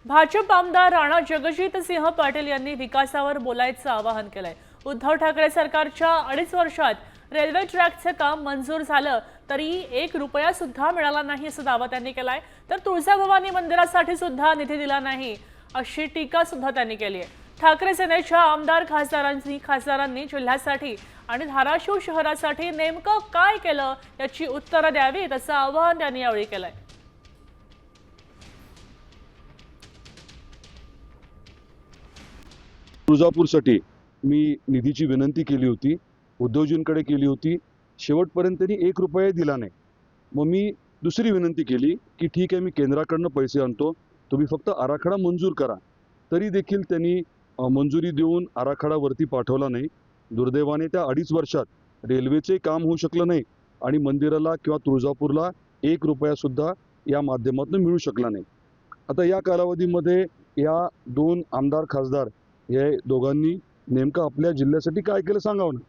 भाजप आमदार राणा जगजितसिंह पाटील यांनी विकासावर बोलायचं आवाहन केलंय। उद्धव ठाकरे सरकारच्या 2.5 वर्षात रेल्वे ट्रॅकचे काम मंजूर झालं तरी 1 रुपया सुद्धा मिळाला नाही असा दावा त्यांनी केलाय। तर तुळजाभवानी मंदिरासाठी सुद्धा निधी दिला नाही अशी टीका सुद्धा त्यांनी केली आहे। ठाकरे सेनेच्या आमदार खासदारांनी जिल्ह्यासाठी आणि धाराशिव शहरासाठी नेमकं काय केलं याची उत्तरं द्यावीत असं आवाहन त्यांनी यावेळी केलंय। तुळजापूरसाठी मी निधीची विनंती केली होती, उद्योजकांकडे केली होती। शेवटपर्यंत त्यांनी 1 रुपया दिला नाही। मग मी दुसरी विनंती केली की ठीक आहे, मी केंद्राकडून पैसे आणतो, तुम्ही फक्त आराखडा मंजूर करा। तरी देखील त्यांनी मंजुरी देऊन आराखडा वरती पाठवला नाही। दुर्दैवाने त्या 2.5 वर्षात रेल्वेचे काम होऊ शकलं नाही आणि मंदिराला किंवा तुळजापूरला 1 रुपया सुद्धा या माध्यमातून मिळू शकला नाही। आता या कालावधीमध्ये या 2 आमदार खासदार हे दोघांनी नेमकं आपल्या जिल्ह्यासाठी काय केलं सांगावं ना।